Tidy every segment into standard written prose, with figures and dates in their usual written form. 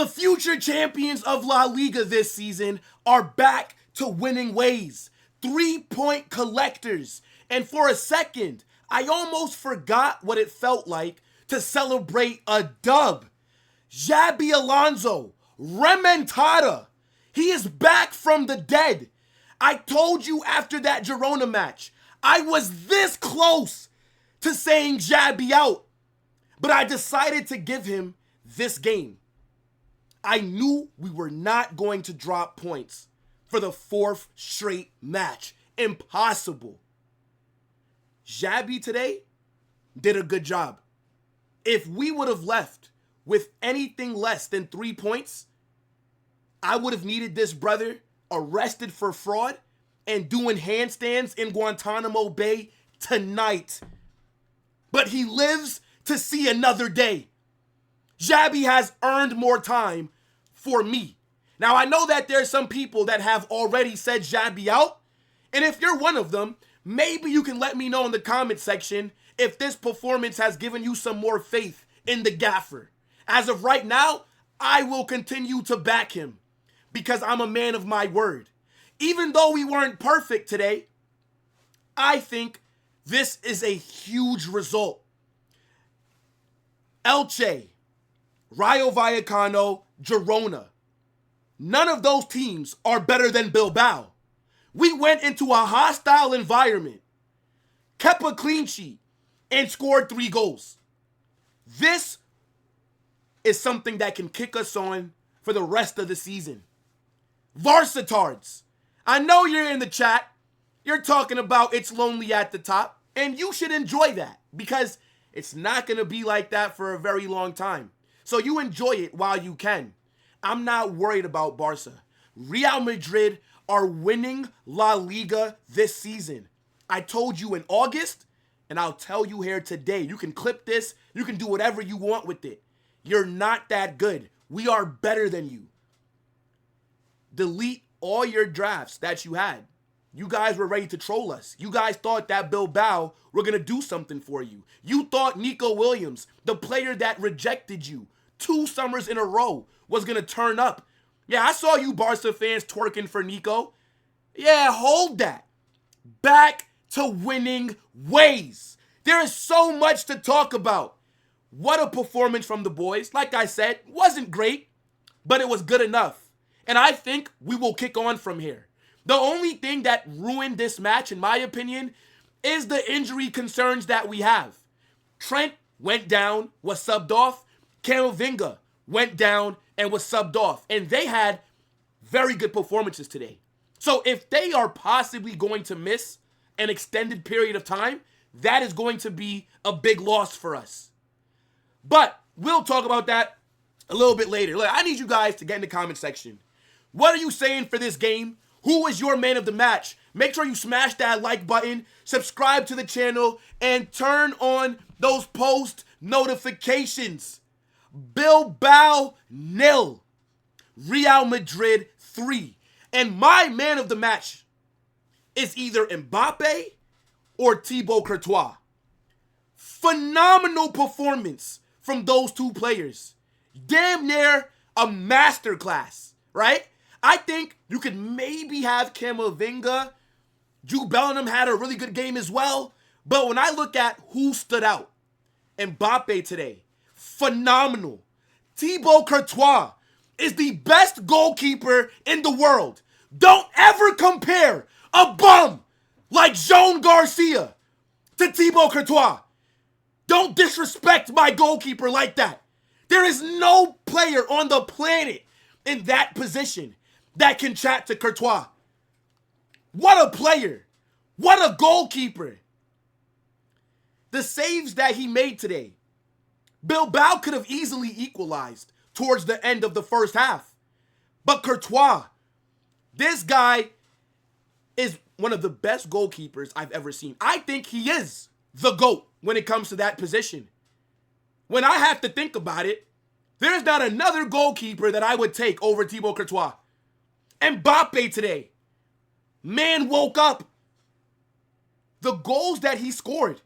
The future champions of La Liga this season are back to winning ways. 3-point collectors. And for a second, I almost forgot what it felt like to celebrate a dub. Xabi Alonso, remontada. He is back from the dead. I told you after that Girona match, I was this close to saying Xabi out. But I decided to give him this game. I knew we were not going to drop points for the 4th straight match. Impossible. Xabi today did a good job. If we would have left with anything less than 3 points, I would have needed this brother arrested for fraud and doing handstands in Guantanamo Bay tonight. But he lives to see another day. Xabi has earned more time for me. Now, I know that there's some people that have already said Xabi out, and if you're one of them, maybe you can let me know in the comment section if this performance has given you some more faith in the gaffer. As of right now, I will continue to back him because I'm a man of my word. Even though we weren't perfect today, I think this is a huge result. Elche, Rayo Vallecano, Girona. None of those teams are better than Bilbao. We went into a hostile environment, kept a clean sheet, and scored 3 goals. This is something that can kick us on for the rest of the season. Varsitards, I know you're in the chat. You're talking about it's lonely at the top, and you should enjoy that because it's not going to be like that for a very long time. So you enjoy it while you can. I'm not worried about Barca. Real Madrid are winning La Liga this season. I told you in August, and I'll tell you here today. You can clip this. You can do whatever you want with it. You're not that good. We are better than you. Delete all your drafts that you had. You guys were ready to troll us. You guys thought that Bilbao were going to do something for you. You thought Nico Williams, the player that rejected you 2 summers in a row, was going to turn up. Yeah, I saw you Barca fans twerking for Nico. Yeah, hold that. Back to winning ways. There is so much to talk about. What a performance from the boys. Like I said, wasn't great, but it was good enough. And I think we will kick on from here. The only thing that ruined this match, in my opinion, is the injury concerns that we have. Trent went down, was subbed off. Camavinga went down and was subbed off. And they had very good performances today. So if they are possibly going to miss an extended period of time, that is going to be a big loss for us. But we'll talk about that a little bit later. Look, I need you guys to get in the comment section. What are you saying for this game? Who was your man of the match? Make sure you smash that like button, subscribe to the channel, and turn on those post notifications. Bilbao 0, Real Madrid 3. And my man of the match is either Mbappe or Thibaut Courtois. Phenomenal performance from those 2 players. Damn near a masterclass, right? I think you could maybe have Camavinga. Jude Bellingham had a really good game as well. But when I look at who stood out, Mbappe today, phenomenal. Thibaut Courtois is the best goalkeeper in the world. Don't ever compare a bum like Jean Garcia to Thibaut Courtois. Don't disrespect my goalkeeper like that. There is no player on the planet in that position that can chat to Courtois. What a player. What a goalkeeper. The saves that he made today. Bilbao could have easily equalized towards the end of the first half. But Courtois, this guy is one of the best goalkeepers I've ever seen. I think he is the GOAT when it comes to that position. When I have to think about it, there's not another goalkeeper that I would take over Thibaut Courtois. Mbappe today. Man woke up. The goals that he scored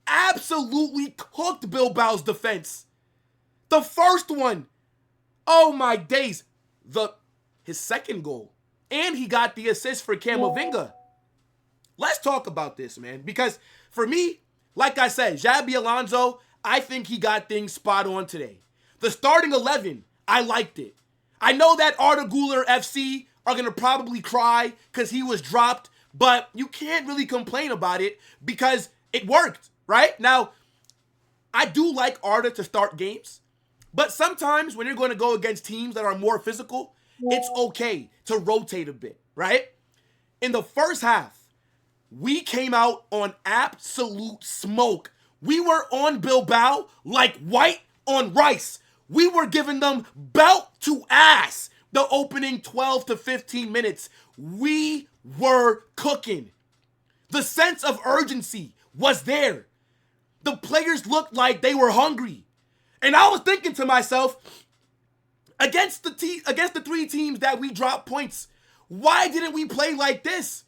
absolutely cooked Bilbao's defense. The first one, Oh my days. His second goal. And he got the assist for Camavinga. Let's talk about this, man. Because for me, like I said, Xabi Alonso, I think he got things spot on today. The starting 11, I liked it. I know that Arda Güler FC are going to probably cry because he was dropped, but you can't really complain about it because it worked, right? Now, I do like Arda to start games, but sometimes when you're going to go against teams that are more physical, it's okay to rotate a bit, right? In the first half, we came out on absolute smoke. We were on Bilbao like white on rice. We were giving them belt to ass the opening 12 to 15 minutes. We were cooking. The sense of urgency was there. The players looked like they were hungry. And I was thinking to myself, against the three teams that we dropped points, why didn't we play like this?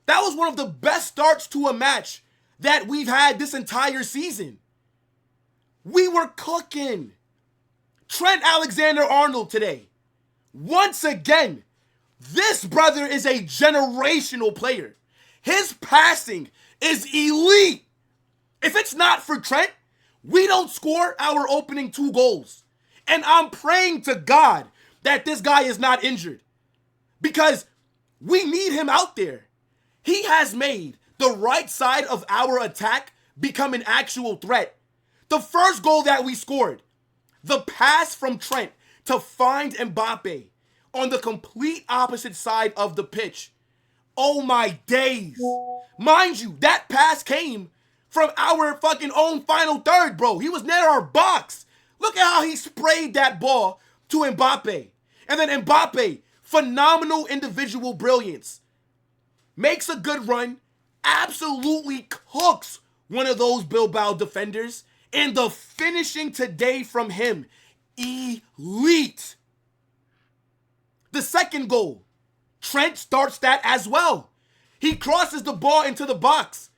That was one of the best starts to a match that we've had this entire season. We were cooking. Trent Alexander-Arnold today. Once again, this brother is a generational player. His passing is elite. If it's not for Trent, we don't score our opening 2 goals. And I'm praying to God that this guy is not injured because we need him out there. He has made the right side of our attack become an actual threat. The first goal that we scored, the pass from Trent to find Mbappe on the complete opposite side of the pitch. Oh my days. Mind you, that pass came from our fucking own final third, bro. He was near our box. Look at how he sprayed that ball to Mbappe. And then Mbappe, phenomenal individual brilliance. Makes a good run, absolutely cooks one of those Bilbao defenders, and the finishing today from him, elite. The second goal, Trent starts that as well. He crosses the ball into the box.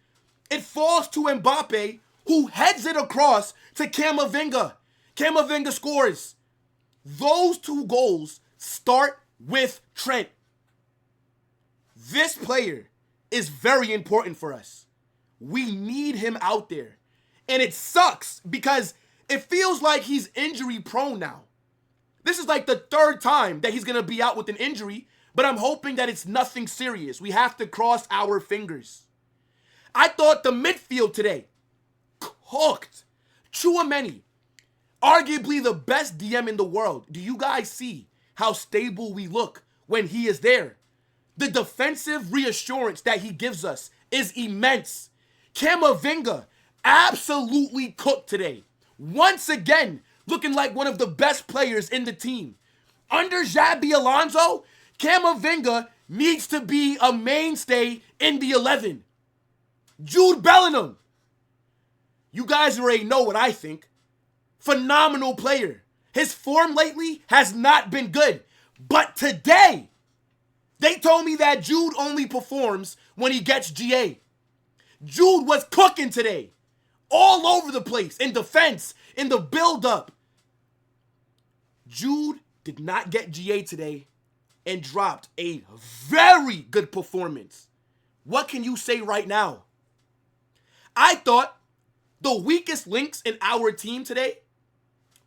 It falls to Mbappe, who heads it across to Camavinga. Camavinga scores. Those 2 goals start with Trent. This player is very important for us. We need him out there. And it sucks because it feels like he's injury prone now. This is like the 3rd time that he's going to be out with an injury, but I'm hoping that it's nothing serious. We have to cross our fingers. I thought the midfield today cooked. Tchouaméni, arguably the best DM in the world. Do you guys see how stable we look when he is there? The defensive reassurance that he gives us is immense. Camavinga absolutely cooked today. Once again, looking like one of the best players in the team. Under Xabi Alonso, Camavinga needs to be a mainstay in the 11. Jude Bellingham. You guys already know what I think. Phenomenal player. His form lately has not been good. But today, they told me that Jude only performs when he gets GA. Jude was cooking today. All over the place. In defense. In the build-up. Jude did not get GA today and dropped a very good performance. What can you say right now? I thought the weakest links in our team today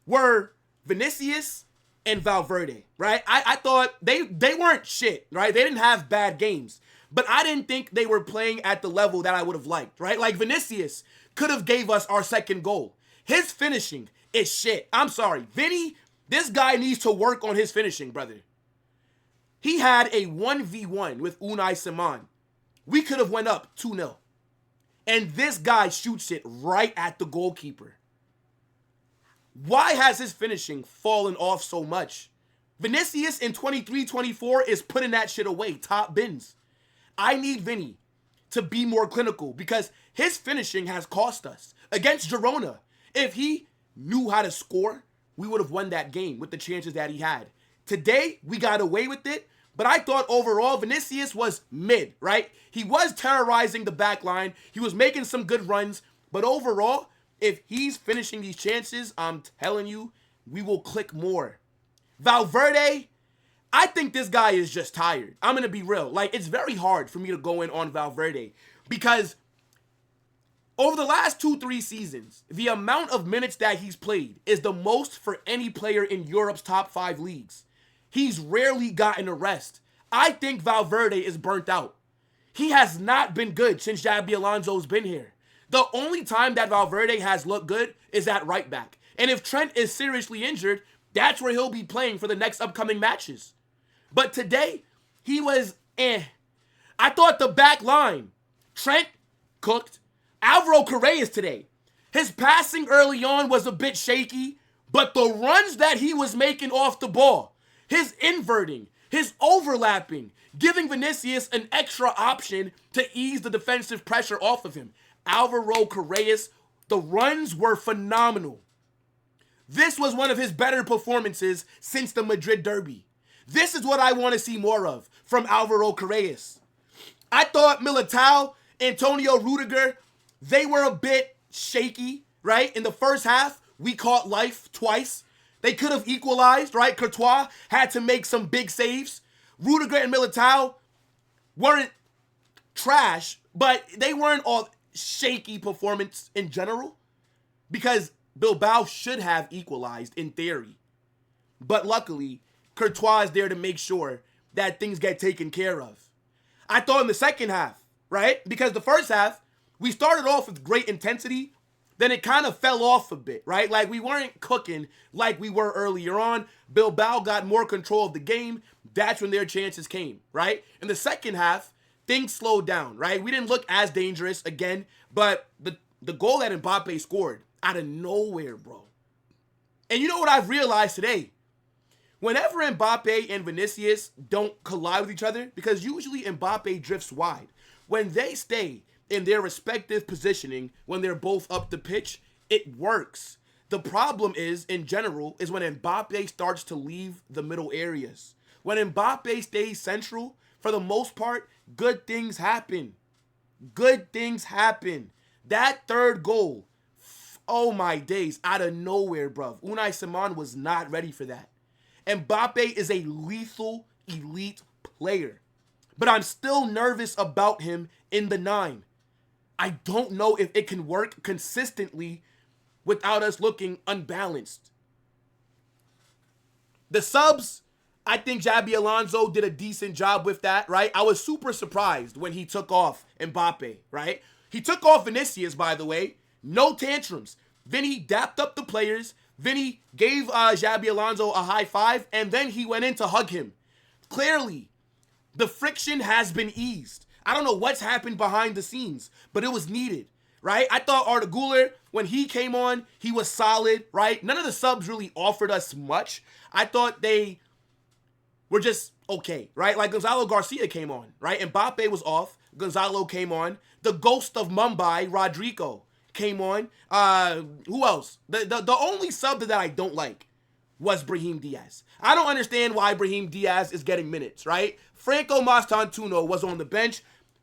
were Vinícius and Valverde, right? I thought they weren't shit, right? They didn't have bad games, but I didn't think they were playing at the level that I would have liked, right? Like Vinícius could have gave us our second goal. His finishing is shit. I'm sorry. Vinny, this guy needs to work on his finishing, brother. He had a 1v1 with Unai Simon. We could have went up 2-0. And this guy shoots it right at the goalkeeper. Why has his finishing fallen off so much? Vinícius in 23-24 is putting that shit away, top bins. I need Vinny to be more clinical because his finishing has cost us. Against Girona, if he knew how to score, we would have won that game with the chances that he had. Today, we got away with it, but I thought overall Vinícius was mid, right? He was terrorizing the back line. He was making some good runs, but overall, if he's finishing these chances, I'm telling you, we will click more. Valverde, I think this guy is just tired. I'm going to be real. Like, it's very hard for me to go in on Valverde because over the last 2-3 seasons, the amount of minutes that he's played is the most for any player in Europe's top 5 leagues. He's rarely gotten a rest. I think Valverde is burnt out. He has not been good since Xabi Alonso's been here. The only time that Valverde has looked good is at right back. And if Trent is seriously injured, that's where he'll be playing for the next upcoming matches. But today, he was I thought the back line, Trent cooked. Alvaro Correas today, his passing early on was a bit shaky, but the runs that he was making off the ball, his inverting, his overlapping, giving Vinícius an extra option to ease the defensive pressure off of him. Alvaro Correas, the runs were phenomenal. This was one of his better performances since the Madrid derby. This is what I want to see more of from Alvaro Correas. I thought Militao, Antonio Rudiger, they were a bit shaky, right? In the first half, we caught life twice. They could have equalized, right? Courtois had to make some big saves. Rudiger and Militao weren't trash, but they weren't all shaky performance in general because Bilbao should have equalized in theory. But luckily, Courtois is there to make sure that things get taken care of. I thought in the second half, right? Because the first half, we started off with great intensity, then it kind of fell off a bit, right? Like we weren't cooking like we were earlier on. Bilbao got more control of the game. That's when their chances came, right? In the second half, things slowed down, right? We didn't look as dangerous again, but the goal that Mbappe scored out of nowhere, bro. And you know what I've realized today? Whenever Mbappe and Vinícius don't collide with each other, because usually Mbappe drifts wide, when they stay in their respective positioning, when they're both up the pitch, it works. The problem is, in general, is when Mbappe starts to leave the middle areas. When Mbappe stays central, for the most part, good things happen. Good things happen. That third goal, oh my days, out of nowhere, bruv. Unai Simon was not ready for that. Mbappe is a lethal, elite player. But I'm still nervous about him in the 9. I don't know if it can work consistently without us looking unbalanced. The subs, I think Xabi Alonso did a decent job with that, right? I was super surprised when he took off Mbappe, right? He took off Vinícius, by the way. No tantrums. Vinny dapped up the players. Vinny gave Xabi Alonso a high five, and then he went in to hug him. Clearly, the friction has been eased. I don't know what's happened behind the scenes, but it was needed, right? I thought Arda Güler, when he came on, he was solid, right? None of the subs really offered us much. I thought they were just okay, right? Like Gonzalo Garcia came on, right? Mbappe was off. Gonzalo came on. The ghost of Mumbai, Rodrigo, came on. Who else? The only sub that I don't like was Brahim Diaz. I don't understand why Brahim Diaz is getting minutes, right? Franco Mastantuono was on the bench.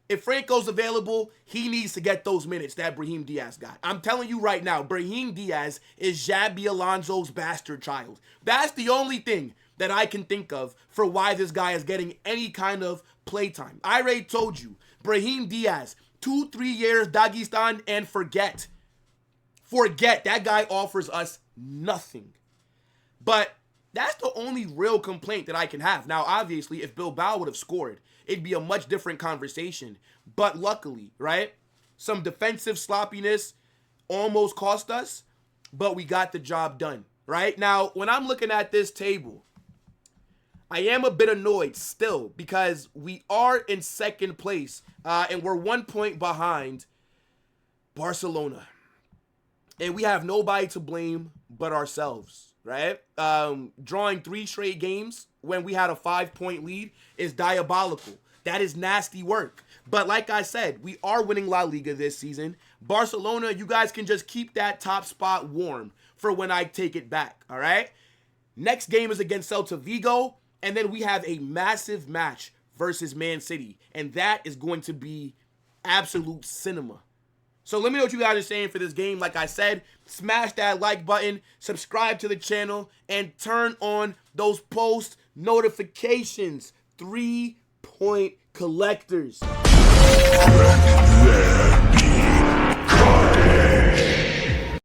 If Franco's available, he needs to get those minutes that Brahim Diaz got. I'm telling you right now, Brahim Diaz is Xabi Alonso's bastard child. That's the only thing that I can think of for why this guy is getting any kind of playtime. I already told you, Brahim Diaz, 2-3 years Dagestan and forget. Forget, that guy offers us nothing. But that's the only real complaint that I can have. Now, obviously, if Bilbao would have scored, it'd be a much different conversation. But luckily, right, some defensive sloppiness almost cost us, but we got the job done, right? Now, when I'm looking at this table, I am a bit annoyed still because we are in second place and we're 1 point behind Barcelona. And we have nobody to blame but ourselves, right? Drawing 3 straight games when we had a 5-point lead is diabolical. That is nasty work. But like I said, we are winning La Liga this season. Barcelona, you guys can just keep that top spot warm for when I take it back, all right? Next game is against Celta Vigo, and then we have a massive match versus Man City, and that is going to be absolute cinema. So let me know what you guys are saying for this game. Like I said, smash that like button, subscribe to the channel, and turn on those post notifications. 3-point collectors. Back there.